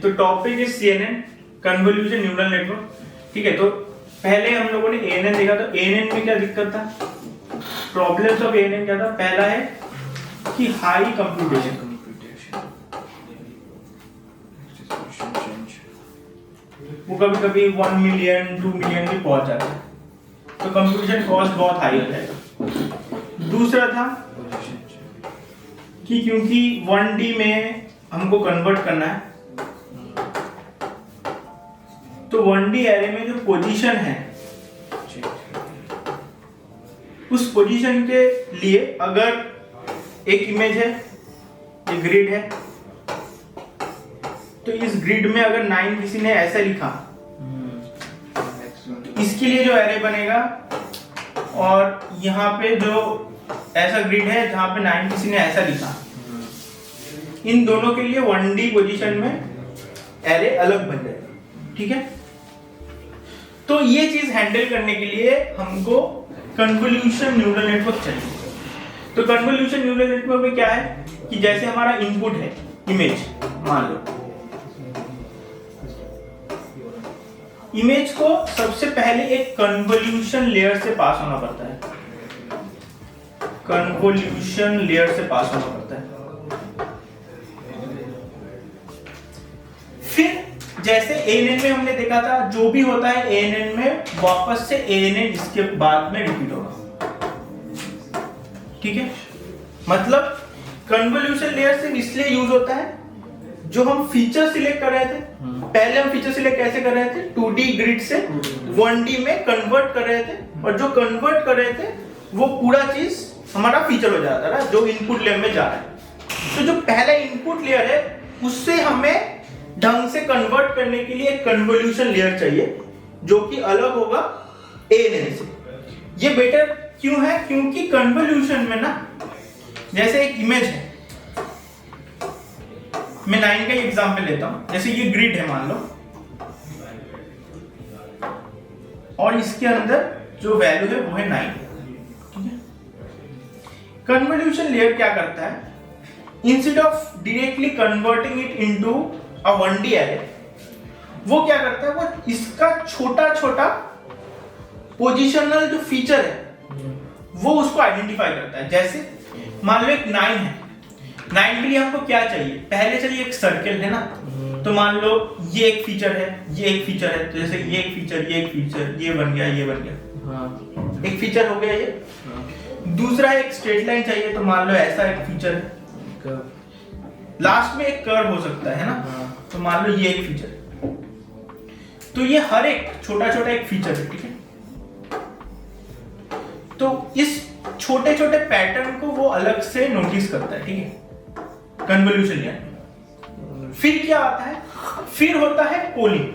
तो topic is CNN convolution neural network. ठीक है, तो पहले हम लोगों ने ANN देखा, तो ANN में क्या दिक्कत था, प्रॉब्लम्स ऑफ ANN क्या था। पहला है कि हाई कंप्यूटेशन, वो कभी कभी 1 मिलियन 2 मिलियन भी पहुंच जाता है, तो कंप्यूटेशन कॉस्ट बहुत हाई हो जाएगा। दूसरा था कि क्योंकि 1D में हमको कन्वर्ट करना है, तो 1D एरे में जो पोजीशन है, उस पोजीशन के लिए अगर एक इमेज है, एक ग्रिड है, तो इस ग्रिड में अगर 9 किसी ने ऐसा लिखा, तो इसके लिए जो एरे बनेगा, और यहाँ पे जो ऐसा ग्रिड है जहां पे 9 किसी ने ऐसा लिखा, इन दोनों के लिए 1D पोजीशन में एरे अलग बन जाएगा। ठीक है, तो ये चीज हैंडल करने के लिए हमको कन्वोल्यूशन न्यूरल नेटवर्क चाहिए। तो कन्वोल्यूशन न्यूरल नेटवर्क में क्या है कि जैसे हमारा इनपुट है इमेज, मान लो इमेज को सबसे पहले एक कन्वोल्यूशन लेयर से पास होना पड़ता है, कन्वोल्यूशन लेयर से पास होना पड़ता है। फिर जैसे ANN में हमने देखा था, जो भी होता है ANN में वापस से ANN इसके बाद में रिपीट होगा। ठीक है, मतलब कन्वोल्यूशन लेयर सिर्फ इसलिए यूज होता है जो हम फीचर सिलेक्ट कर रहे थे। पहले हम फीचर सिलेक्ट कैसे कर रहे थे, 2D ग्रिड से 1D में कन्वर्ट कर रहे थे, और जो कन्वर्ट कर रहे थे वो पूरा चीज हमारा फीचर हो जाता है जो इनपुट लेयर में जा रहा है। तो जो पहला इनपुट लेयर है उससे हमें ढंग से कन्वर्ट करने के लिए एक कन्वोल्यूशन लेयर चाहिए जो कि अलग होगा ANN से। ये बेटर क्यों है, क्योंकि कन्वोल्यूशन में ना, जैसे एक इमेज है, मैं 9 का एग्जांपल लेता हूं, जैसे ये ग्रिड है मान लो, और इसके अंदर जो वैल्यू है वो है 9। ठीक है, कन्वोल्यूशन लेयर क्या करता है, instead of directly converting it into a 1D array, वो क्या करता है, वो इसका छोटा छोटा पोजिशनल जो फीचर है वो उसको आइडेंटिफाई करता है। जैसे मान लो एक 9 है, 9 के लिए हमको क्या चाहिए, पहले चाहिए एक सर्कल है ना, तो मान लो ये एक फीचर है, ये एक फीचर है, तो जैसे ये एक फीचर, ये एक फीचर, ये बन गया, ये बन गया। हाँ। एक फीचर हो गया ये। हाँ। दूसरा एक स्ट्रेट लाइन चाहिए, तो मान लो ऐसा एक फीचर है, लास्ट में एक कर्व हो सकता है ना। हाँ। तो मान लो ये एक फीचर, तो ये हर एक छोटा छोटा एक फीचर है। ठीक है, तो इस छोटे छोटे पैटर्न को वो अलग से नोटिस करता है। ठीक है, कन्वोल्यूशन लेयर। फिर क्या आता है, फिर होता है पोलिंग।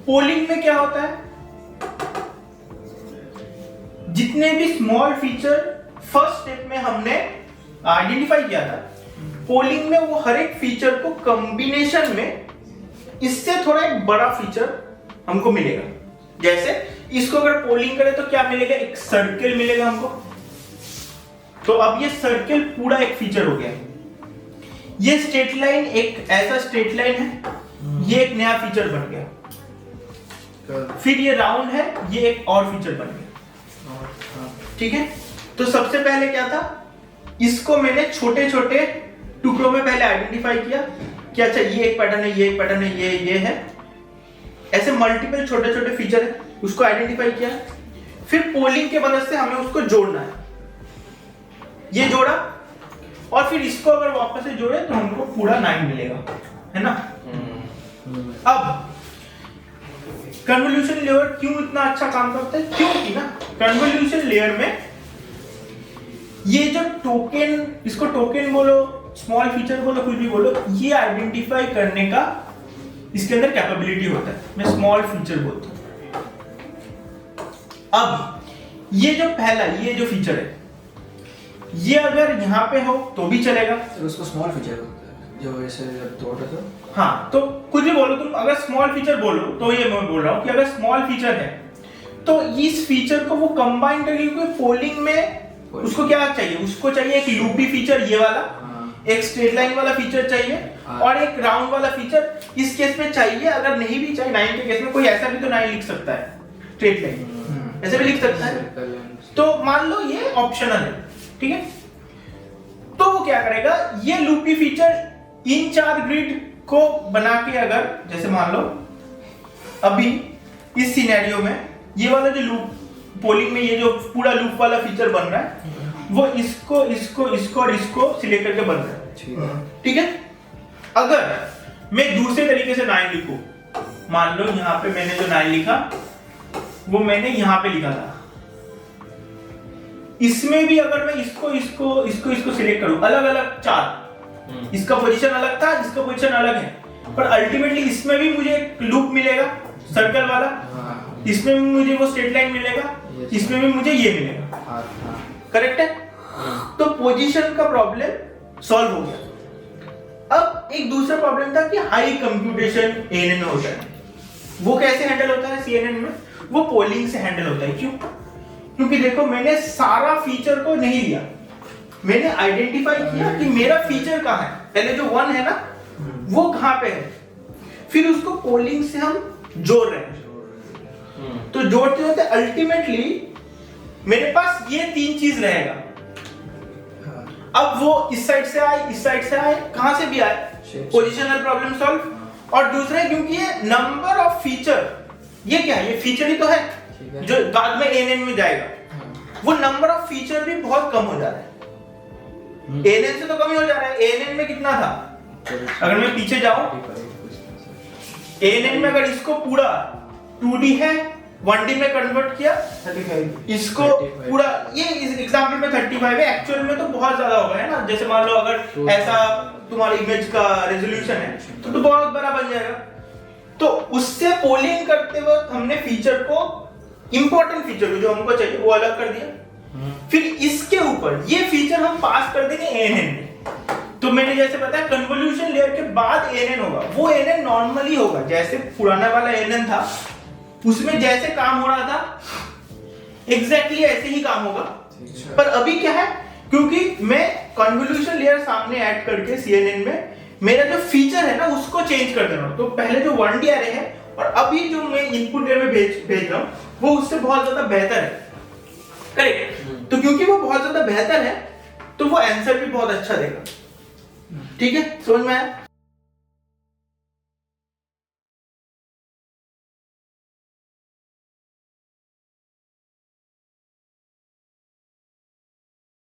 पोलिंग में क्या होता है, जितने भी स्मॉल फीचर फर्स्ट स्टेप में हमने आइडेंटिफाई किया था, पोलिंग में वो हर एक फीचर को कॉम्बिनेशन में इससे थोड़ा एक बड़ा फीचर हमको मिलेगा। जैसे इसको अगर पोलिंग करें तो क्या मिलेगा, एक सर्कल मिलेगा हमको। तो अब ये सर्कल पूरा एक फीचर हो गया। ये स्ट्रेट लाइन एक ऐसा स्ट्रेट लाइन है, ये एक नया फीचर बन गया। फिर ये राउंड है, ये एक और फीचर बन गया। ठीक है, तो सबसे पहले क्या था, इसको मैंने छोटे छोटे टुकड़ों में पहले आइडेंटिफाई किया कि अच्छा ये एक पैटर्न है, ये एक पैटर्न है, ये है, ऐसे मल्टीपल छोटे छोटे फीचर है, उसको आइडेंटिफाई किया। फिर पोलिंग के मदद से हमें उसको जोड़ना है, ये जोड़ा, और फिर इसको अगर वापस से जोड़े तो हमको पूरा 9 मिलेगा, है ना। अब कन्वोल्यूशन लेयर क्यों इतना अच्छा काम करता है, क्योंकि ना कन्वोल्यूशन लेयर में ये जो टोकन, इसको टोकन बोलो, स्मॉल फीचर बोलो, कुछ भी बोलो, ये आइडेंटिफाई करने का इसके अंदर कैपेबिलिटी होता है। मैं स्मॉल फीचर बोलता हूं। अब ये जो पहला, ये जो फीचर है, ये अगर यहाँ पे हो तो भी चलेगा, तो उसको स्मॉल फीचर बोलते हैं, जो ऐसे तोड़ रहे थे। हाँ, तो कुछ भी बोलो तुम, अगर स्मॉल फीचर बोलो तो ये मैं बोल रहा हूँ कि अगर स्मॉल फीचर है तो इस फीचर को वो कंबाइन करके, क्योंकि पोलिंग में उसको क्या चाहिए, उसको चाहिए एक लूपी फीचर ये वाला, एक स्ट्रेट लाइन वाला फीचर चाहिए, और एक राउंड वाला फीचर इस केस में चाहिए। अगर नहीं भी चाहिए 9 के केस में, कोई ऐसा भी तो 9 लिख सकता है, स्ट्रेट लाइन ऐसे भी लिख सकता है। तो मान लो ये ऑप्शनल है, ठीक है। तो वो क्या करेगा, ये लूपी फीचर इन 4 ग्रिड को बना के, अगर जैसे मान लो अभी इस सिनेरियो में ये वाला जो लूप पोलिंग में ये जो पूरा लूप वाला फीचर बन रहा है, वो इसको इसको इसको और इसको सिलेक्ट करके बन रहा है, ठीक है। अगर मैं दूसरे तरीके से 9 लिखूं, मान लो यहां पे मैंने जो 9 लिखा वो मैंने यहां पे लिखा था, इसमें भी अगर मैं इसको इसको इसको इसको सिलेक्ट करूं, अलग अलग 4, इसका पोजीशन अलग था, इसका पोजीशन अलग है, पर अल्टीमेटली इसमें भी मुझे एक लूप मिलेगा सर्कल वाला, इसमें भी मुझे वो स्ट्रेट लाइन मिलेगा, इसमें भी मुझे ये मिलेगा, करेक्ट है। तो पोजीशन का प्रॉब्लम सॉल्व हो गया। अब एक दूसरा प्रॉब्लम था कि हाई कंप्यूटेशन एएनएन में होता है, वो कैसे हैंडल होता है सीएनएन में, वो पोलिंग से हैंडल होता है। क्यों? क्योंकि देखो मैंने सारा फीचर को नहीं लिया, मैंने आइडेंटिफाई किया कि मेरा फीचर कहां है, पहले जो 1 है ना वो कहां पे है, फिर उसको पोलिंग से हम जोड़ रहे हैं। तो जोड़ते होते अल्टीमेटली मेरे पास ये 3 चीज रहेगा। अब वो इस साइड से आए, इस साइड से आए, कहां से भी आए, पोजिशनल प्रॉब्लम सॉल्व। और दूसरा क्योंकि ये नंबर ऑफ फीचर, ये क्या है, ये फीचर ही तो है जो बाद में एएनएन में जाएगा, वो नंबर ऑफ फीचर भी बहुत कम हो जा रहा है। एएनएन से तो कम ही हो जा रहा है। एएनएन में कितना था, अगर मैं पीछे जाऊं, एएनएन में अगर इसको पूरा 2D है 1D में कन्वर्ट किया 35, इसको पूरा, ये इस एग्जांपल में 35 है, एक्चुअल में तो बहुत ज्यादा होगा, है ना। जैसे मान लो अगर ऐसा तुम्हारा इमेज का रेजोल्यूशन है तो बहुत बड़ा बन जाएगा। तो उससे पोलिंग करते वक्त हमने फीचर को, इंपॉर्टेंट फीचर को जो हमको चाहिए वो अलग कर दिया, फिर इसके ऊपर ये फीचर हम पास कर देंगे एएनएन में। तो मैंने जैसे बताया कन्वोल्यूशन लेयर के बाद एएनएन होगा, वो एएनएन नॉर्मली होगा जैसे पुराना वाला एएनएन था, उसमें जैसे काम हो रहा था एग्जैक्टली ऐसे ही काम होगा। पर अभी क्या है, क्योंकि मैं कन्वोल्यूशन लेयर सामने ऐड करके सीएनएन में मेरा जो फीचर है ना उसको चेंज कर दे रहा हूं। तो पहले जो 1D अरे है और अभी जो मैं इनपुट लेयर में भेज रहा हूं वो उससे बहुत ज्यादा बेहतर है, करेक्ट। तो क्योंकि वो बहुत ज्यादा बेहतर है तो वो आंसर भी बहुत अच्छा देगा, ठीक है, समझ में आया।